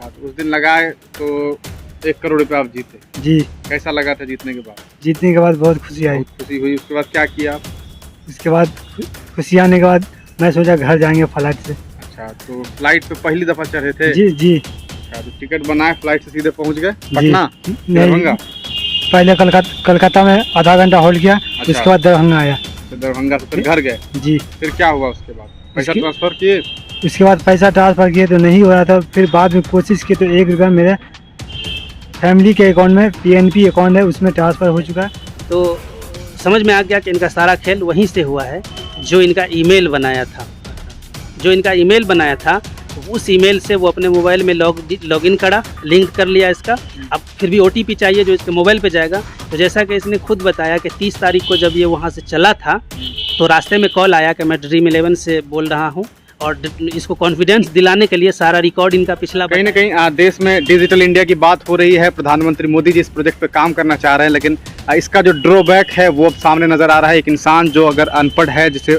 अच्छा, तो उस दिन लगाए तो 1 करोड़ रुपए आप जीते। जी। कैसा लगा था जीतने के बाद? जीतने के बाद बहुत खुशी आई। बहुत खुशी हुई। उसके बाद क्या किया आप? उसके बाद खुशी आने के बाद मैं सोचा घर जाएंगे फ्लाइट से। अच्छा, तो फ्लाइट पे पहली दफा चढ़े थे? जी जी। अच्छा, तो टिकट बनाए फ्लाइट से सीधे पहुंच गए जी। पटना? दरभंगा? पहले कलकत्ता में आधा घंटा होल्ड किया। अच्छा। उसके बाद दरभंगा आया। तो दरभंगा से फिर घर गए? जी। फिर क्या हुआ उसके बाद? पैसा उसके- ट्रांसफर किए? उसके बाद पैसा ट्रांसफ़र किए तो नहीं हो रहा था। फिर बाद में कोशिश की तो 1 रुपया मेरे फैमिली के अकाउंट में PNP अकाउंट है उसमें ट्रांसफ़र हो चुका है। तो समझ में आ गया कि इनका सारा खेल वहीं से हुआ है। जो इनका ईमेल बनाया था उस ईमेल से वो अपने मोबाइल में लॉगिन करा, लिंक कर लिया इसका। अब फिर भी OTP चाहिए जो इसके मोबाइल पे जाएगा। तो जैसा कि इसने खुद बताया कि 30 तारीख को जब ये वहाँ से चला था तो रास्ते में कॉल आया कि मैं ड्रीम 11 से बोल रहा हूँ, और इसको कॉन्फिडेंस दिलाने के लिए सारा रिकॉर्ड इनका पिछला कहीं ना कहीं देश में डिजिटल इंडिया की बात हो रही है। प्रधानमंत्री मोदी जी इस प्रोजेक्ट पे काम करना चाह रहे हैं, लेकिन इसका जो ड्रॉबैक है वो अब सामने नज़र आ रहा है। एक इंसान जो अगर अनपढ़ है, जिसे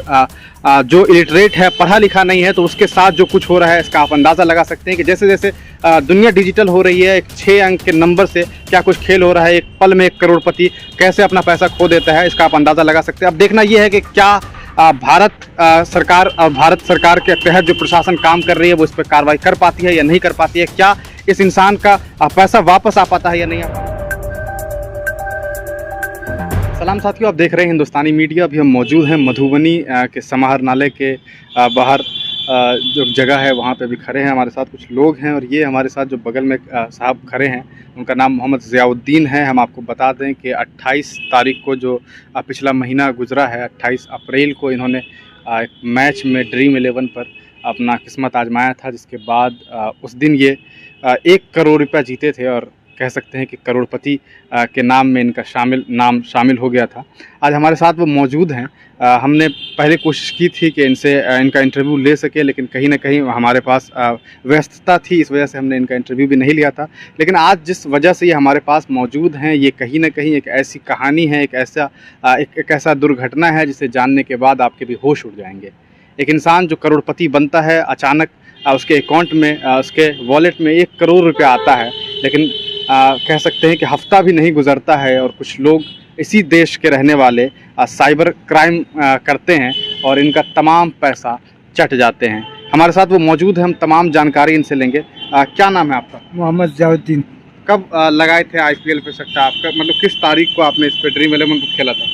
जो इलिटरेट है, पढ़ा लिखा नहीं है, तो उसके साथ जो कुछ हो रहा है इसका आप अंदाज़ा लगा सकते हैं कि जैसे जैसे दुनिया डिजिटल हो रही है, एक 6 अंक के नंबर से क्या कुछ खेल हो रहा है। एक पल में 1 करोड़पति कैसे अपना पैसा खो देता है, इसका आप अंदाज़ा लगा सकते हैं। अब देखना ये है कि क्या भारत सरकार के तहत जो प्रशासन काम कर रही है वो इस पर कार्रवाई कर पाती है या नहीं कर पाती है। क्या इस इंसान का पैसा वापस आ पाता है या नहीं आ पाता। सलाम साथियों, आप देख रहे हैं हिंदुस्तानी मीडिया। अभी हम मौजूद हैं मधुबनी के समाहरणालय के बाहर जो जगह है वहाँ पे अभी खड़े हैं। हमारे साथ कुछ लोग हैं और ये हमारे साथ जो बगल में साहब खड़े हैं उनका नाम मोहम्मद ज़ियाउद्दीन है। हम आपको बता दें कि 28 तारीख को जो पिछला महीना गुजरा है, 28 अप्रैल को इन्होंने एक मैच में ड्रीम 11 पर अपना किस्मत आजमाया था, जिसके बाद उस दिन ये 1 करोड़ रुपया जीते थे और कह सकते हैं कि करोड़पति के नाम में इनका नाम शामिल हो गया था। आज हमारे साथ वो मौजूद हैं। हमने पहले कोशिश की थी कि इनका इंटरव्यू ले सके, लेकिन कहीं ना कहीं हमारे पास व्यस्तता थी, इस वजह से हमने इनका इंटरव्यू भी नहीं लिया था। लेकिन आज जिस वजह से ये हमारे पास मौजूद हैं, ये कहीं ना कहीं एक ऐसी कहानी है, एक ऐसा दुर्घटना है जिसे जानने के बाद आपके भी होश उड़ जाएंगे। एक इंसान जो करोड़पति बनता है, अचानक उसके अकाउंट में, उसके वॉलेट में 1 करोड़ रुपया आता है, लेकिन कह सकते हैं कि हफ्ता भी नहीं गुजरता है और कुछ लोग इसी देश के रहने वाले साइबर क्राइम करते हैं और इनका तमाम पैसा चट जाते हैं। हमारे साथ वो मौजूद हैं, हम तमाम जानकारी इनसे लेंगे। क्या नाम है आपका? मोहम्मद ज़ियाउद्दीन। कब लगाए थे IPL पे सट्टा आपका? मतलब किस तारीख को आपने इस पे ड्रीम 11 को खेला था?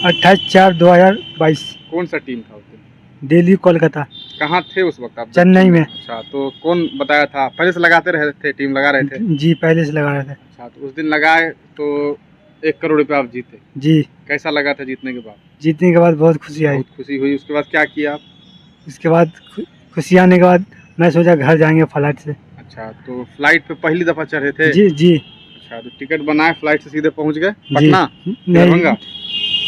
28/4/2022। कौन सा टीम था उस दिन? दिल्ली कोलकाता। कहाँ थे उस वक्त आप? चेन्नई में। अच्छा, तो कौन बताया था? पहले से लगाते रहे थे, टीम लगा रहे थे? जी, पहले से लगा रहे थे। अच्छा, तो उस दिन लगाए तो 1 करोड़ रुपये आप जीते। जी। कैसा लगा था जीतने के बाद? जीतने के बाद बहुत खुशी आई। बहुत खुशी हुई। उसके बाद क्या किया आप? उसके बाद खुशी आने के बाद मैं सोचा घर जाएंगे फ्लाइट से। अच्छा, तो फ्लाइट पे पहली दफा चढ़े थे? जी जी। अच्छा, तो टिकट बनाए फ्लाइट से सीधे पहुंच गए पटना? दरभंगा?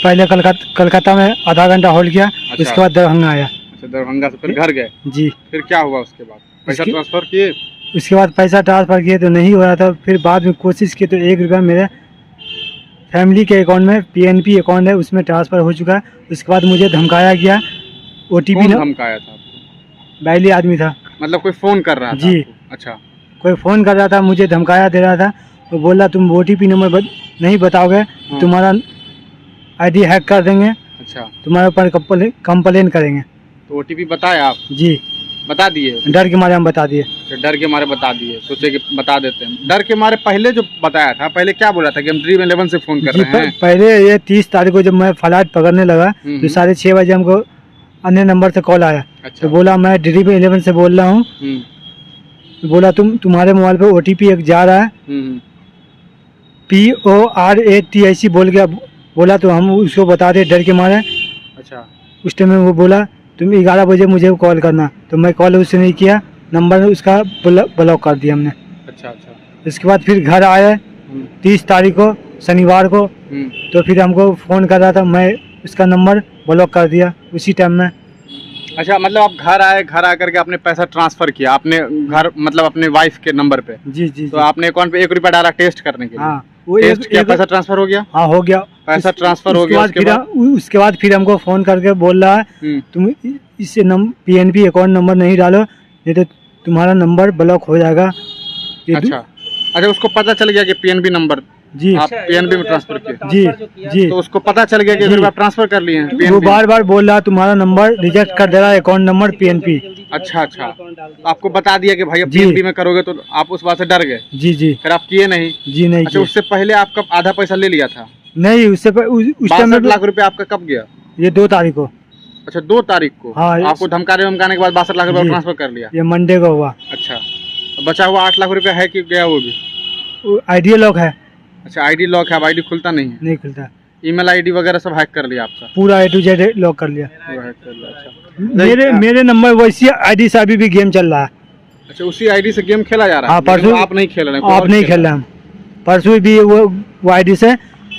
पहले कलकत्ता में आधा घंटा होल्ड किया। अच्छा। उसके बाद दरभंगा आया। अच्छा, दरभंगा से फिर घर गए? जी। फिर क्या हुआ उसके बाद? पैसा ट्रांसफर किए? उसके बाद पैसा ट्रांसफ़र किए तो नहीं हो रहा था। फिर बाद में कोशिश की तो 1 रुपया मेरे फैमिली के अकाउंट में PNP अकाउंट है उसमें ट्रांसफ़र हो चुका है। उसके बाद मुझे धमकाया गया। OTP कौन धमकाया था आपको? बैली आदमी था। मतलब कोई फ़ोन कर रहा था जी आपको? अच्छा, कोई फ़ोन कर रहा था, मुझे धमकाया दे रहा था। वो बोला तुम OTP नंबर नहीं बताओगे तुम्हारा ID हैक कर देंगे, अच्छा, तुम्हारे ऊपर कंप्लेन करेंगे। तो OTP बताया आप? जी। बता दिए? डर के मारे हम बता दिए। डर के मारे बता दिए, सोचे कि बता देते हैं। डर के मारे पहले जो बताया था, पहले क्या बोला था कि हम ड्रीम 11 से फ़ोन कर रहे हैं? पहले ये 30 तारीख को जब मैं फ्लाइट पकड़ने लगा तो 6:30 बजे हमको अन्य नंबर से कॉल आया। अच्छा। तो बोला मैं ड्रीम 11 से बोल रहा हूँ। बोला तुम्हारे मोबाइल पे OTP एक जा रहा है, PORATIC बोल गया। बोला तो हम उसको बता दे डर के मारे। अच्छा। उस टाइम में वो बोला तुम 11 बजे मुझे कॉल करना, तो मैं कॉल उससे नहीं किया, नंबर उसका ब्लॉक कर दिया हमने। अच्छा अच्छा। इसके बाद फिर घर आए 30 तारीख को शनिवार को, तो फिर हमको फ़ोन कर रहा था, मैं उसका नंबर ब्लॉक कर दिया उसी टाइम में। अच्छा, मतलब आप घर आए, घर आकर के आपने पैसा ट्रांसफर किया आपने घर, मतलब अपने वाइफ के नंबर पे? जी जी। तो आपने अकाउंट पे 1 रुपया डाला टेस्ट करने के लिए? हाँ, वो पैसा ट्रांसफर हो गया? हाँ, हो गया। पैसा ट्रांसफर हो गया। उसके बाद फिर हमको फ़ोन करके बोल रहा है तुम इससे PNP अकाउंट नंबर नहीं डालो, नहीं तो तुम्हारा नंबर ब्लॉक हो जाएगा ये अच्छा अच्छा, उसको पता चल गया कि पीएनबी नंबर जी आप पीएनबी में ट्रांसफर किए? जी तो उसको पता चल गया कि जी। फिर आप ट्रांसफर कर लिए हैं वो PNB? बार बार बोल रहा तुम्हारा नंबर रिजेक्ट कर दे रहा है, अकाउंट नंबर PNP। अच्छा अच्छा, आपको बता दिया कि भाई अब जी। पीएनबी में करोगे, तो आप उस बात से डर गए, जी जी फिर आप किए नहीं? जी नहीं अच्छा, किया। उससे पहले आपका आधा पैसा ले लिया था? नहीं उससे उस टाइम 62 लाख रुपए आपका कब गया? ये 2 तारीख को, अच्छा 2 तारीख को हाँ, आपको धमकाने वमकाने के बाद 62 लाख रुपए जी। ट्रांसफर कर लिया? ये मंडे को हुआ। अच्छा, बचा हुआ 8 लाख रुपए है कि गया वो भी? आइडिया लॉक है, अच्छा, आईडी लॉक है, अब आईडी खुलता नहीं है? नहीं खुलता। ईमेल आईडी वगैरह सब हैक कर लिया आपका? पूरा A to Z लॉक कर लिया। पूरा हैक कर लिया। अच्छा मेरे नंबर वैसी आईडी से अभी भी गेम चल रहा है। अच्छा, उसी आईडी से गेम खेला जा रहा है? हाँ, परसों लेकिन वो आप नहीं खेल रहे हैं, कोई आप और नहीं खेल खेल रहे हम। परसों भी वो आईडी से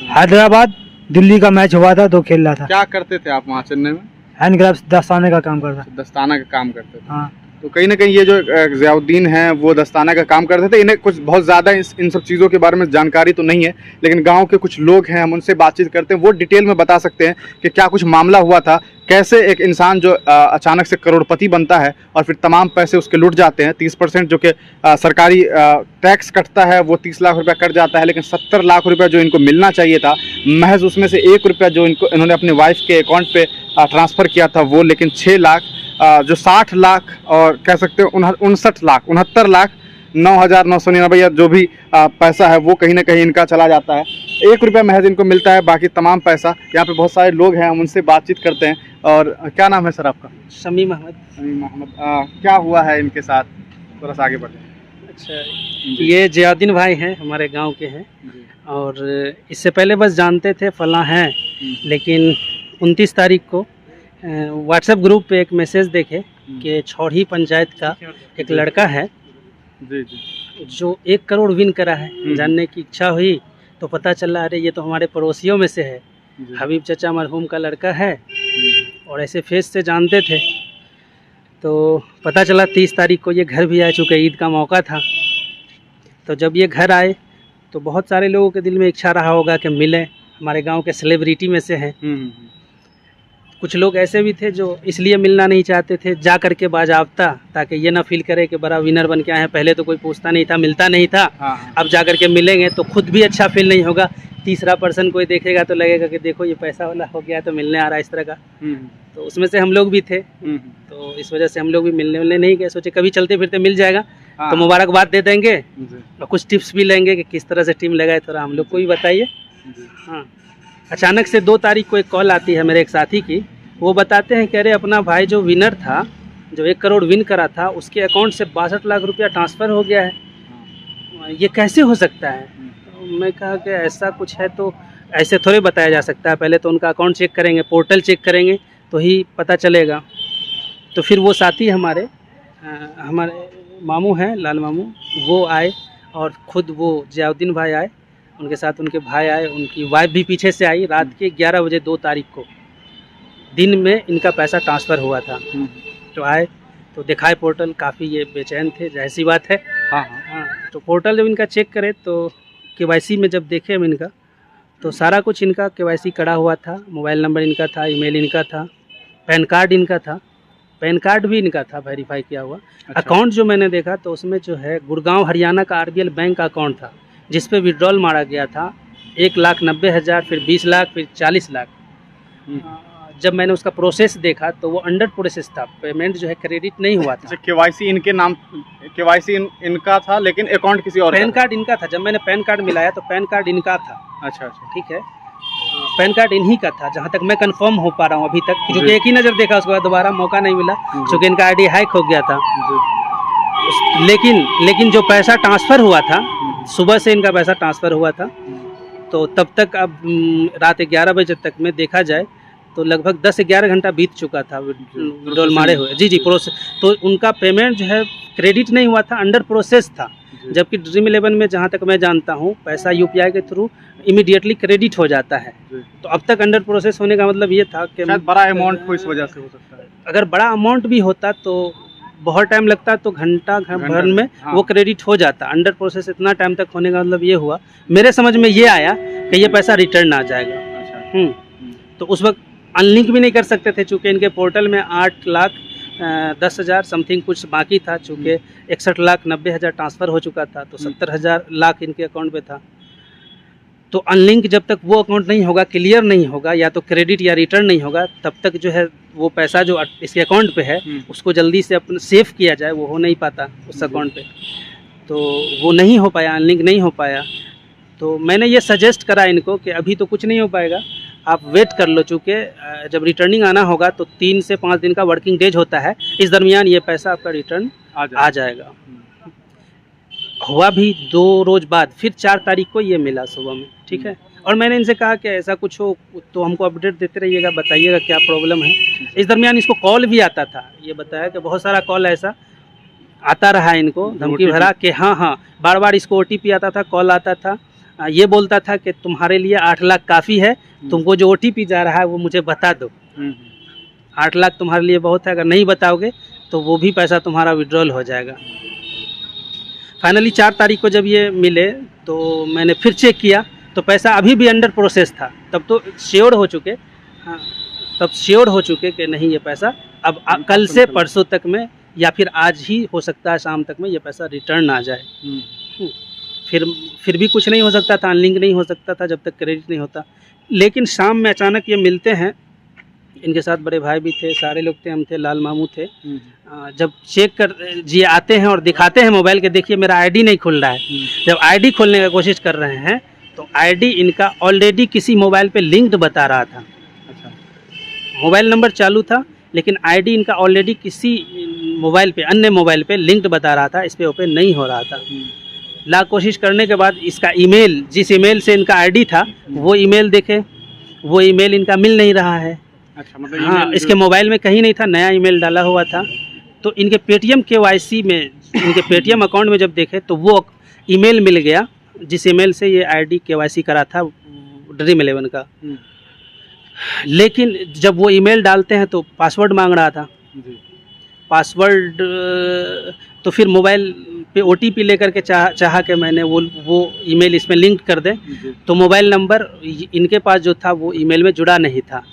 हैदराबाद दिल्ली का मैच हुआ था तो खेल रहा था। क्या करते थे आप वहाँ चेन्नई में? हैंड ग्लव्स दस्ताने का काम करता। दस्ताना का काम करते थे? हाँ तो कहीं ना कहीं ये जो ज़ियाउद्दीन हैं वो दस्ताना का काम करते थे। इन्हें कुछ बहुत ज़्यादा इन सब चीज़ों के बारे में जानकारी तो नहीं है, लेकिन गांव के कुछ लोग हैं, हम उनसे बातचीत करते हैं, वो डिटेल में बता सकते हैं कि क्या कुछ मामला हुआ था, कैसे एक इंसान जो अचानक से करोड़पति बनता है और फिर तमाम पैसे उसके लुट जाते हैं। 30% जो कि सरकारी टैक्स कटता है वो 30 लाख रुपया कट जाता है, लेकिन 70 लाख रुपया जो इनको मिलना चाहिए था, महज उसमें से 1 रुपया जो इन्होंने अपनी वाइफ के अकाउंट पे ट्रांसफ़र किया था वो, लेकिन 6 लाख जो 60 लाख और कह सकते हो 69 लाख 9,999 या जो भी पैसा है वो कहीं ना कहीं इनका चला जाता है। 1 रुपया महज इनको मिलता है, बाकी तमाम पैसा। यहाँ पे बहुत सारे लोग हैं, हम उनसे बातचीत करते हैं। और क्या नाम है सर आपका? शमीम अहमद। शमीम अहमद। क्या हुआ है इनके साथ, थोड़ा सा आगे बढ़े। अच्छा, ये ज़ियाउद्दीन भाई हैं, हमारे गांव के हैं, और इससे पहले बस जानते थे फलां हैं, लेकिन 29 तारीख को व्हाट्सएप ग्रुप पे एक मैसेज देखे कि छौड़ी पंचायत का एक लड़का है जी जी जो 1 करोड़ विन करा है। जानने की इच्छा हुई तो पता चला अरे ये तो हमारे पड़ोसियों में से है, हबीब चचा मरहूम का लड़का है, और ऐसे फेस से जानते थे। तो पता चला 30 तारीख को ये घर भी आ चुके, ईद का मौका था। तो जब ये घर आए तो बहुत सारे लोगों के दिल में इच्छा रहा होगा कि मिलें, हमारे गांव के सेलिब्रिटी में से हैं। कुछ लोग ऐसे भी थे जो इसलिए मिलना नहीं चाहते थे, जा करके बाजाबता, ताकि ये ना फील करे कि बड़ा विनर बन के आए हैं। पहले तो कोई पूछता नहीं था, मिलता नहीं था, अब जा करके मिलेंगे तो खुद भी अच्छा फील नहीं होगा, तीसरा पर्सन कोई देखेगा तो लगेगा कि देखो ये पैसा वाला हो गया तो मिलने आ रहा है, इस तरह का। तो उसमें से हम लोग भी थे, तो इस वजह से हम लोग भी मिलने नहीं गए, सोचे कभी चलते फिरते मिल जाएगा तो मुबारकबाद दे देंगे और कुछ टिप्स भी लेंगे कि किस तरह से टीम लगाए, थोड़ा हम लोग को भी बताइए। हाँ, अचानक से 2 तारीख को एक कॉल आती है मेरे एक साथी की, वो बताते हैं कि अरे अपना भाई जो विनर था, जो 1 करोड़ विन करा था, उसके अकाउंट से 62 लाख रुपया ट्रांसफ़र हो गया है, ये कैसे हो सकता है? तो मैं कहा कि ऐसा कुछ है तो ऐसे थोड़े बताया जा सकता है, पहले तो उनका अकाउंट चेक करेंगे, पोर्टल चेक करेंगे तो ही पता चलेगा। तो फिर वो साथी हमारे मामू हैं, लाल मामू, वो आए और ख़ुद वो ज़ियाउद्दीन भाई आए, उनके साथ उनके भाई आए, उनकी वाइफ भी पीछे से आई। रात के 11 बजे 2 तारीख को दिन में इनका पैसा ट्रांसफ़र हुआ था। तो आए तो दिखाए पोर्टल, काफ़ी ये बेचैन थे, जाहिर बात है। हाँ, तो पोर्टल जब इनका चेक करे तो KYC में जब देखे हम इनका, तो सारा कुछ इनका KYC करा हुआ था, मोबाइल नंबर इनका था, ईमेल इनका था, पैन कार्ड इनका था, पैन कार्ड भी इनका था वेरीफाई किया हुआ। अच्छा। अकाउंट जो मैंने देखा तो उसमें जो है गुड़गांव हरियाणा का RBL बैंक का अकाउंट था, जिस पे विड्रॉल मारा गया था 1,90,000, फिर 20 लाख, फिर 40 लाख। जब मैंने उसका प्रोसेस देखा तो वो अंडर प्रोसेस था, पेमेंट जो है क्रेडिट नहीं हुआ था। KYC इनके नाम, KYC इनका था लेकिन अकाउंट किसी और, पैन कार्ड इनका था। जब मैंने पैन कार्ड मिलाया तो पैन कार्ड इनका था। अच्छा अच्छा, ठीक है, पैन कार्ड इन्हीं का था, जहाँ तक मैं कंफर्म हो पा रहा हूँ अभी तक, क्योंकि एक ही नज़र देखा, उसके बाद दोबारा मौका नहीं मिला, क्योंकि इनका ID हैक हो गया था। लेकिन जो पैसा ट्रांसफ़र हुआ था, सुबह से इनका पैसा ट्रांसफ़र हुआ था, तो तब तक अब रात 11 बजे तक में देखा जाए तो लगभग 10-11 घंटा बीत चुका था विड्रॉल मारे हुए। जी प्रोसेस, तो उनका पेमेंट जो है क्रेडिट नहीं हुआ था, अंडर प्रोसेस था। जबकि ड्रीम 11 में जहाँ तक मैं जानता हूँ पैसा UPI के थ्रू इमीडिएटली क्रेडिट हो जाता है। तो अब तक अंडर प्रोसेस होने का मतलब ये था कि बड़ा अमाउंट को इस वजह से हो सकता है। अगर बड़ा अमाउंट भी होता तो बहुत टाइम लगता, तो घंटा भर में वो क्रेडिट हो जाता। अंडर प्रोसेस इतना टाइम तक होने का मतलब ये हुआ, मेरे समझ में ये आया कि ये पैसा रिटर्न आ जाएगा। तो उस वक्त अनलिंक भी नहीं कर सकते थे, चूँकि इनके पोर्टल में 8 लाख 10,000 समथिंग कुछ बाकी था, चूँकि 61,90,000 ट्रांसफ़र हो चुका था, तो 70,000 लाख इनके अकाउंट में था। तो अनलिंक जब तक वो अकाउंट नहीं होगा, क्लियर नहीं होगा, या तो क्रेडिट या रिटर्न नहीं होगा, तब तक जो है वो पैसा जो इसके अकाउंट पे है उसको जल्दी से अपने सेव किया जाए, वो हो नहीं पाता उस अकाउंट पे। तो वो नहीं हो पाया, अनलिंक नहीं हो पाया। तो मैंने ये सजेस्ट करा इनको कि अभी तो कुछ नहीं हो पाएगा, आप वेट कर लो, चूँकि जब रिटर्निंग आना होगा तो 3 से 5 दिन का वर्किंग डेज होता है, इस दरमियान ये पैसा आपका रिटर्न आ जाएगा। हुआ भी 2 रोज़ बाद, फिर 4 तारीख को ये मिला सुबह में, ठीक है। और मैंने इनसे कहा कि ऐसा कुछ हो तो हमको अपडेट देते रहिएगा, बताइएगा क्या प्रॉब्लम है। इस दरमियान इसको कॉल भी आता था, ये बताया कि बहुत सारा कॉल ऐसा आता रहा इनको, धमकी भरा कि हाँ, बार बार इसको OTP आता था, कॉल आता था, ये बोलता था कि तुम्हारे लिए 8 लाख काफ़ी है, तुमको जो OTP जा रहा है वो मुझे बता दो, 8 लाख तुम्हारे लिए बहुत है, अगर नहीं बताओगे तो वो भी पैसा तुम्हारा विड्रॉल हो जाएगा। फाइनली 4 तारीख को जब ये मिले तो मैंने फिर चेक किया तो पैसा अभी भी अंडर प्रोसेस था। तब तो श्योर हो चुके, हाँ, तब श्योर हो चुके कि नहीं ये पैसा अब कल से परसों तक में या फिर आज ही हो सकता है शाम तक में ये पैसा रिटर्न आ जाए। फिर भी कुछ नहीं हो सकता था, अनलिंक नहीं हो सकता था जब तक क्रेडिट नहीं होता। लेकिन शाम में अचानक ये मिलते हैं, इनके साथ बड़े भाई भी थे, सारे लोग थे, हम थे, लाल मामू थे। जब चेक कर जी आते हैं और दिखाते हैं मोबाइल के, देखिए मेरा आईडी नहीं खुल रहा है। जब आईडी खोलने की कोशिश कर रहे हैं तो आईडी इनका ऑलरेडी किसी मोबाइल पे लिंक्ड बता रहा था। अच्छा। मोबाइल नंबर चालू था लेकिन आईडी इनका ऑलरेडी किसी मोबाइल पे, अन्य मोबाइल पे लिंक्ड बता रहा था, इस पे ओपन नहीं हो रहा था। लाख कोशिश करने के बाद इसका ईमेल, जिस ईमेल से इनका आईडी था वो ईमेल देखे, वो ईमेल इनका मिल नहीं रहा है। अच्छा, मतलब हाँ, इसके मोबाइल में कहीं नहीं था, नया ईमेल डाला हुआ था। तो इनके पेटीएम KYC में, इनके पेटीएम अकाउंट में जब देखे तो वो ईमेल मिल गया जिस ईमेल से ये आईडी KYC करा था ड्रीम 11 का। लेकिन जब वो ईमेल डालते हैं तो पासवर्ड मांग रहा था। पासवर्ड तो फिर मोबाइल पे OTP लेकर के चाहा कि मैंने वो ईमेल इसमें लिंक कर दे, तो मोबाइल नंबर इनके पास जो था वो ईमेल में जुड़ा नहीं था।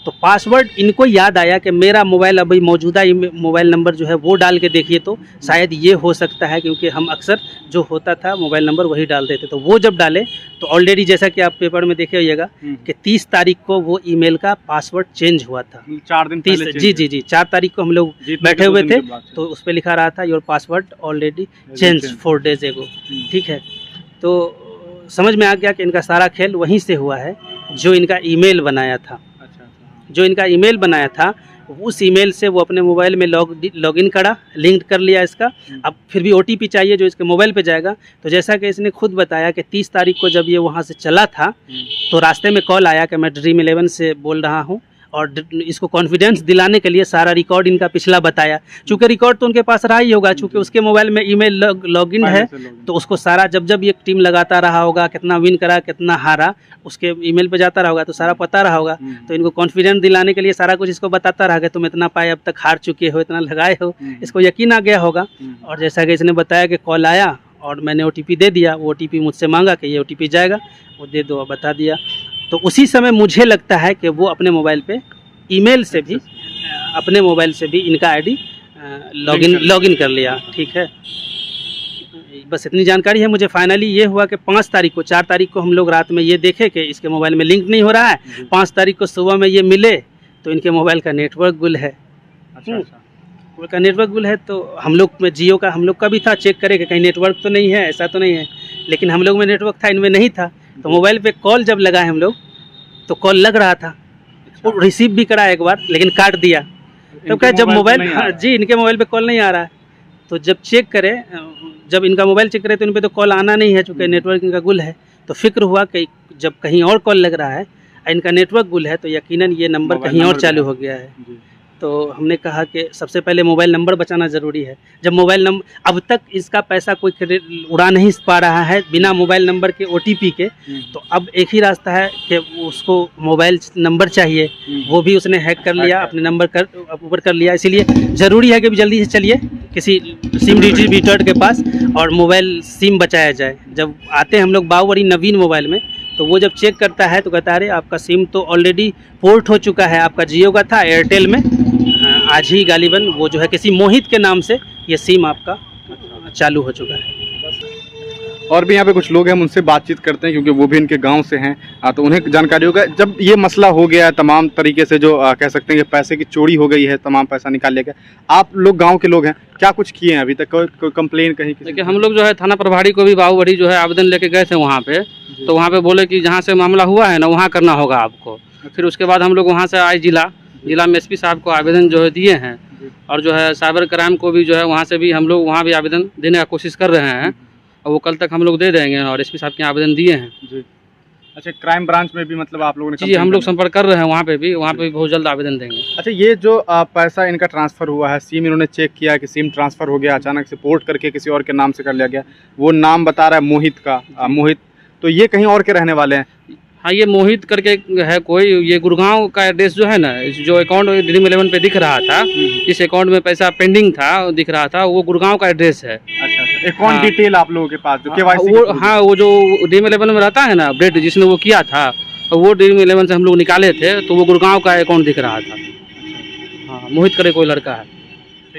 तो पासवर्ड इनको याद आया कि मेरा मोबाइल अभी मौजूदा मोबाइल नंबर जो है वो डाल के देखिए तो शायद ये हो सकता है, क्योंकि हम अक्सर जो होता था मोबाइल नंबर वही डालते थे। तो वो जब डाले तो ऑलरेडी जैसा कि आप पेपर में देखे होइएगा कि 30 तारीख को वो ईमेल का पासवर्ड चेंज हुआ था। 4 दिन पहले जी 4 तारीख को हम लोग बैठे हुए थे तो उस पर लिखा रहा था your password already change 4 days एगो। ठीक है, तो समझ में आ गया कि इनका सारा खेल वहीं से हुआ है। जो इनका ईमेल बनाया था, जो इनका ईमेल बनाया था उस ईमेल से वो अपने मोबाइल में लॉगिन करा, लिंक कर लिया इसका। अब फिर भी OTP चाहिए जो इसके मोबाइल पे जाएगा। तो जैसा कि इसने खुद बताया कि 30 तारीख को जब ये वहाँ से चला था तो रास्ते में कॉल आया कि मैं ड्रीम 11 से बोल रहा हूँ, और इसको कॉन्फिडेंस दिलाने के लिए सारा रिकॉर्ड इनका पिछला बताया। चूँकि रिकॉर्ड तो उनके पास रहा ही होगा, चूँकि उसके मोबाइल में ईमेल लॉगिन है, तो उसको सारा जब ये टीम लगाता रहा होगा, कितना विन करा कितना हारा, उसके ईमेल पे जाता रहा होगा तो सारा पता रहा होगा। तो इनको कॉन्फिडेंस दिलाने के लिए सारा कुछ इसको बताता रहा कि तुम इतना पाए अब तक हार चुके हो, इतना लगाए हो, इसको यकीन आ गया होगा। और जैसा कि इसने बताया कि कॉल आया और मैंने OTP दे दिया, वो OTP मुझसे मांगा कि ये OTP जाएगा, वो दे दो, बता दिया। तो उसी समय मुझे लगता है कि वो अपने मोबाइल पे ईमेल से भी, अपने मोबाइल से भी इनका आईडी लॉगिन कर लिया। ठीक है, बस इतनी जानकारी है मुझे। फाइनली ये हुआ कि 5 तारीख को, 4 तारीख को हम लोग रात में ये देखे कि इसके मोबाइल में लिंक नहीं हो रहा है। 5 तारीख को सुबह में ये मिले तो इनके मोबाइल का नेटवर्क गुल है। उनका नेटवर्क गुल है तो हम लोग में जियो का, हम लोग का भी था, चेक करे कि कहीं नेटवर्क तो नहीं है, ऐसा तो नहीं है। लेकिन हम लोग में नेटवर्क था, इनमें नहीं था। तो मोबाइल पे कॉल जब लगाए हम लोग तो कॉल लग रहा था, वो रिसीव भी करा एक बार लेकिन काट दिया। तो क्या जब मोबाइल, हाँ जी, इनके मोबाइल पे कॉल नहीं आ रहा है। तो जब चेक करे, जब इनका मोबाइल चेक करे तो इन पे तो कॉल आना नहीं है, चूँकि नेटवर्क इनका गुल है। तो फिक्र हुआ कि जब कहीं और कॉल लग रहा है, इनका नेटवर्क गुल है, तो यकीनन ये नंबर कहीं और चालू हो गया है। तो हमने कहा कि सबसे पहले मोबाइल नंबर बचाना ज़रूरी है। जब मोबाइल नंबर, अब तक इसका पैसा कोई उड़ा नहीं पा रहा है बिना मोबाइल नंबर के, OTP के। तो अब एक ही रास्ता है कि उसको मोबाइल नंबर चाहिए, वो भी उसने हैक कर लिया, अपने नंबर ऊपर कर लिया। इसीलिए ज़रूरी है कि जल्दी से चलिए किसी सिम डिस्ट्रीब्यूटर के पास और मोबाइल सिम बचाया जाए। जब आते हैं हम लोग बावरी नवीन मोबाइल में, तो वो जब चेक करता है तो कहता है अरे आपका सिम तो ऑलरेडी पोर्ट हो चुका है, आपका जियो का था एयरटेल में, आज ही गालिबन वो जो है किसी मोहित के नाम से ये सिम आपका चालू हो चुका है। और भी यहाँ पे कुछ लोग हैं, हम उनसे बातचीत करते हैं क्योंकि वो भी इनके गांव से हैं, तो उन्हें जानकारी होगा। जब ये मसला हो गया है तमाम तरीके से, जो कह सकते हैं कि पैसे की चोरी हो गई है, तमाम पैसा निकाल लिया गया, आप लोग गांव के लोग हैं, क्या कुछ किए हैं अभी तक? कोई कंप्लेन कहीं? देखिए हम लोग जो है थाना प्रभारी को भी बाहुबड़ी जो है आवेदन लेके गए थे वहाँ पे, तो वहाँ पे बोले कि जहाँ से मामला हुआ है ना वहाँ करना होगा आपको। फिर उसके बाद हम लोग वहाँ से आए जिला में एसपी साहब को आवेदन जो है दिए हैं, और जो है साइबर क्राइम को भी जो है वहाँ से भी हम लोग वहाँ भी आवेदन देने का कोशिश कर रहे हैं, और वो कल तक हम लोग दे देंगे, और एसपी साहब के आवेदन दिए हैं जी। अच्छा, क्राइम ब्रांच में भी मतलब आप लोगों ने? जी हम लोग संपर्क कर रहे हैं वहाँ पे भी बहुत जल्द आवेदन देंगे। अच्छा, ये जो पैसा इनका ट्रांसफ़र हुआ है, सिम इन्होंने चेक किया कि सिम ट्रांसफ़र हो गया, अचानक से पोर्ट करके किसी और के नाम से कर लिया गया, वो नाम बता रहा है मोहित का, मोहित, तो ये कहीं और के रहने वाले हैं? हाँ, ये मोहित करके है कोई, ये गुड़गांव का एड्रेस जो है ना, जो अकाउंट Dream11 पे दिख रहा था, इस अकाउंट में पैसा पेंडिंग था दिख रहा था, वो गुड़गांव का एड्रेस है। अच्छा, अकाउंट डिटेल आप लोगों के पास जो केवाईसी? वो जो Dream11 में रहता है ना अपडेट, जिसने वो किया था, वो Dream11 से हम लोग निकाले थे, तो वो गुड़गांव का अकाउंट दिख रहा था। हाँ, मोहित करे कोई लड़का है।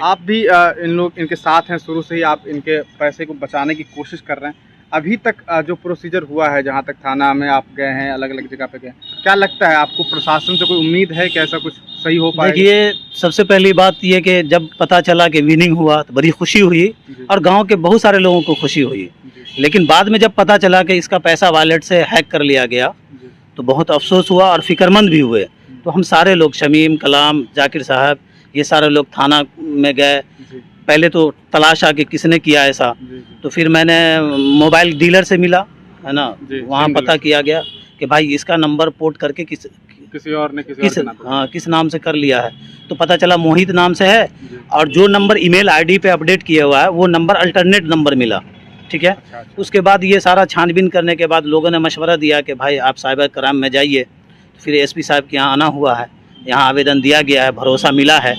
आप भी इनके साथ हैं शुरू से ही, आप इनके पैसे को बचाने की कोशिश कर रहे हैं। अभी तक जो प्रोसीजर हुआ है, जहाँ तक थाना में आप गए हैं, अलग अलग जगह पे गए, क्या लगता है आपको प्रशासन से कोई उम्मीद है कि ऐसा कुछ सही हो पाएगा? देखिए, सबसे पहली बात ये कि जब पता चला कि विनिंग हुआ तो बड़ी खुशी हुई, और गांव के बहुत सारे लोगों को खुशी हुई। लेकिन बाद में जब पता चला कि इसका पैसा वॉलेट से हैक कर लिया गया, तो बहुत अफसोस हुआ और फिक्रमंद भी हुए। तो हम सारे लोग, शमीम, कलाम, जाकिर साहब, ये सारे लोग थाना में गए। पहले तो तलाश आ कि किसने किया ऐसा, तो फिर मैंने मोबाइल डीलर से मिला, है ना, वहाँ पता किया गया कि भाई इसका नंबर पोर्ट करके किसी और ने किस नाम से कर लिया है। तो पता चला मोहित नाम से है, और जो नंबर ईमेल आईडी पे अपडेट किया हुआ है वो नंबर अल्टरनेट नंबर मिला। ठीक है। उसके बाद ये सारा छानबीन करने के बाद लोगों ने मशवरा दिया कि भाई आप साइबर क्राइम में जाइए। तो फिर एसपी साहब के यहाँ आना हुआ है, यहाँ आवेदन दिया गया है, भरोसा मिला है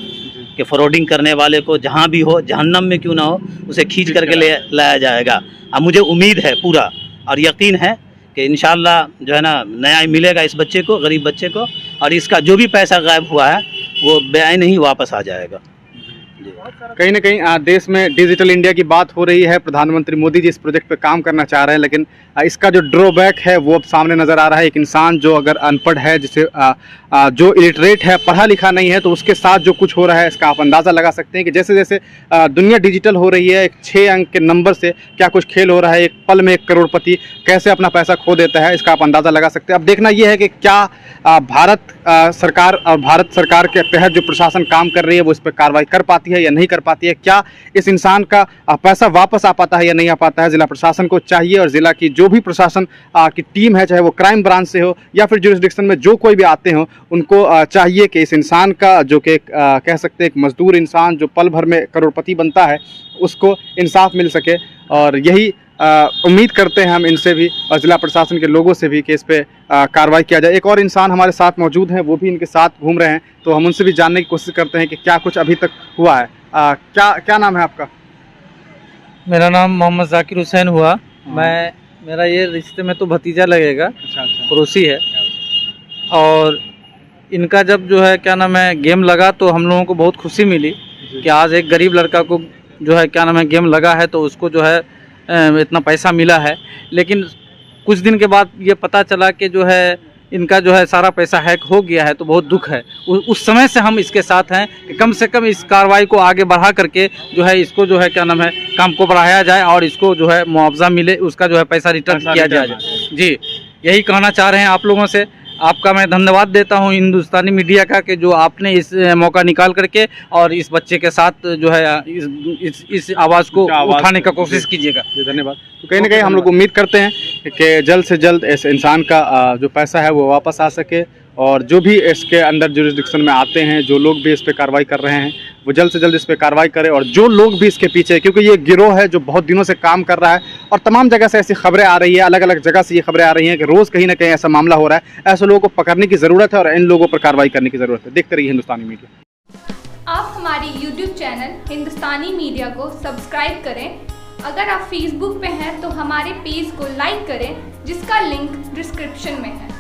कि फ्रॉडिंग करने वाले को जहाँ भी हो, जहन्नम में क्यों ना हो, उसे खींच करके ले लाया जाएगा। अब मुझे उम्मीद है पूरा और यकीन है कि इंशाल्लाह जो है ना न्याय मिलेगा इस बच्चे को, गरीब बच्चे को, और इसका जो भी पैसा गायब हुआ है वो बेआईन ही वापस आ जाएगा। कहीं ना कहीं देश में डिजिटल इंडिया की बात हो रही है, प्रधानमंत्री मोदी जी इस प्रोजेक्ट पे काम करना चाह रहे हैं, लेकिन इसका जो ड्रॉबैक है वो अब सामने नज़र आ रहा है। एक इंसान जो अगर अनपढ़ है, जिसे जो इलिटरेट है, पढ़ा लिखा नहीं है, तो उसके साथ जो कुछ हो रहा है इसका आप अंदाज़ा लगा सकते हैं कि जैसे जैसे दुनिया डिजिटल हो रही है, एक 6 अंक के नंबर से क्या कुछ खेल हो रहा है। एक पल में एक करोड़पति कैसे अपना पैसा खो देता है, इसका आप अंदाज़ा लगा सकते हैं। अब देखना यह है कि क्या भारत सरकार और भारत सरकार के तहत जो प्रशासन काम कर रही है वो इस पर कार्रवाई कर पाती है या नहीं कर पाती है। क्या इस इंसान का पैसा वापस आ पाता है या नहीं आ पाता है। ज़िला प्रशासन को चाहिए, और ज़िला की जो भी प्रशासन की टीम है, चाहे वो क्राइम ब्रांच से हो या फिर जुरिस्डिक्शन में जो कोई भी आते हो, उनको चाहिए कि इस इंसान का, जो कि कह सकते हैं एक मजदूर इंसान जो पल भर में करोड़पति बनता है, उसको इंसाफ मिल सके। और यही उम्मीद करते हैं हम इनसे भी और ज़िला प्रशासन के लोगों से भी कि इस पर कार्रवाई किया जाए। एक और इंसान हमारे साथ मौजूद हैं, वो भी इनके साथ घूम रहे हैं, तो हम उनसे भी जानने की कोशिश करते हैं कि क्या कुछ अभी तक हुआ है। क्या नाम है आपका? मेरा नाम मोहम्मद जाकिर हुसैन हुआ। मेरा ये रिश्ते में तो भतीजा लगेगा, पड़ोसी है। और इनका जब जो है क्या नाम है गेम लगा, तो हम लोगों को बहुत खुशी मिली कि आज एक गरीब लड़का को जो है क्या नाम है गेम लगा है, तो उसको जो है इतना पैसा मिला है। लेकिन कुछ दिन के बाद ये पता चला कि जो है इनका जो है सारा पैसा हैक हो गया है, तो बहुत दुख है। उस समय से हम इसके साथ हैं कि कम से कम इस कार्रवाई को आगे बढ़ा करके जो है इसको जो है क्या नाम है काम को बढ़ाया जाए, और इसको जो है मुआवजा मिले, उसका जो है पैसा रिटर्न किया जाए। जी, यही कहना चाह रहे हैं आप लोगों से। आपका मैं धन्यवाद देता हूं हिंदुस्तानी मीडिया का कि जो आपने इस मौका निकाल करके और इस बच्चे के साथ जो है इस आवाज़ को उठाने का कोशिश कीजिएगा। धन्यवाद। तो कहीं ना कहीं हम लोग उम्मीद करते हैं कि जल्द से जल्द इस इंसान का जो पैसा है वो वापस आ सके, और जो भी इसके अंदर जुरिस्डिक्शन में आते हैं, जो लोग भी इस पर कार्रवाई कर रहे हैं, वो जल्द से जल्द इस पर कार्रवाई करें। और जो लोग भी इसके पीछे, क्योंकि ये गिरोह है जो बहुत दिनों से काम कर रहा है, और तमाम जगह से ऐसी खबरें आ रही है, अलग अलग जगह से ये खबरें आ रही हैं कि रोज़ कहीं ना कहीं ऐसा मामला हो रहा है। ऐसे लोगों को पकड़ने की ज़रूरत है और इन लोगों पर कार्रवाई करने की ज़रूरत है। देखते रहिए हिंदुस्तानी मीडिया। आप हमारी YouTube चैनल हिंदुस्तानी मीडिया को सब्सक्राइब करें। अगर आप Facebook पे हैं तो हमारे पेज को लाइक करें, जिसका लिंक डिस्क्रिप्शन में है।